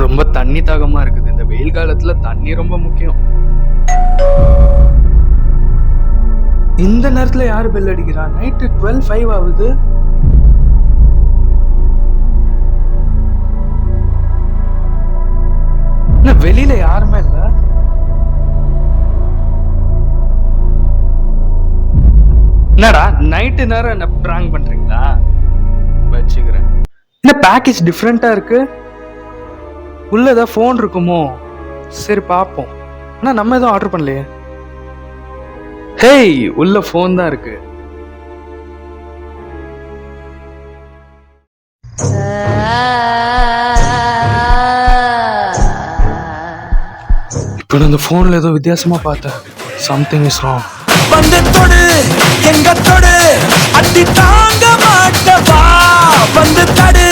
ரொம்ப தண்ணி தாகமா இருக்குது. இந்த வெயில் காலத்துல தண்ணி ரொம்ப முக்கியம். இந்த நேரத்துல யாரு பெல் அடிக்கிறா? நைட்டு 12:05 ஆகுது. என்ன வெளியில யாருமே இல்ல? என்னடா நைட்டு நேரம் என்ன பிராங்க் பண்றீங்களா? வச்சுக்கிறேன். என்ன பேக்கேஜ் டிஃப்ரெண்டா இருக்கு? உள்ள ஏதாவது ஃபோன் இருக்குமோ? சரி பாப்போம். ஆனா நம்ம எதுவும் ஆர்டர் பண்ணலையே. ஹேய், உள்ள ஃபோன் தான் இருக்கு. இப்போ நான் அந்த ஃபோன்ல ஏதோ வித்தியாசமா பார்த்தேன். Something is wrong. வந்து தொடு எங்க தொடு அடி தாங்க மாட்டவா வந்து தடு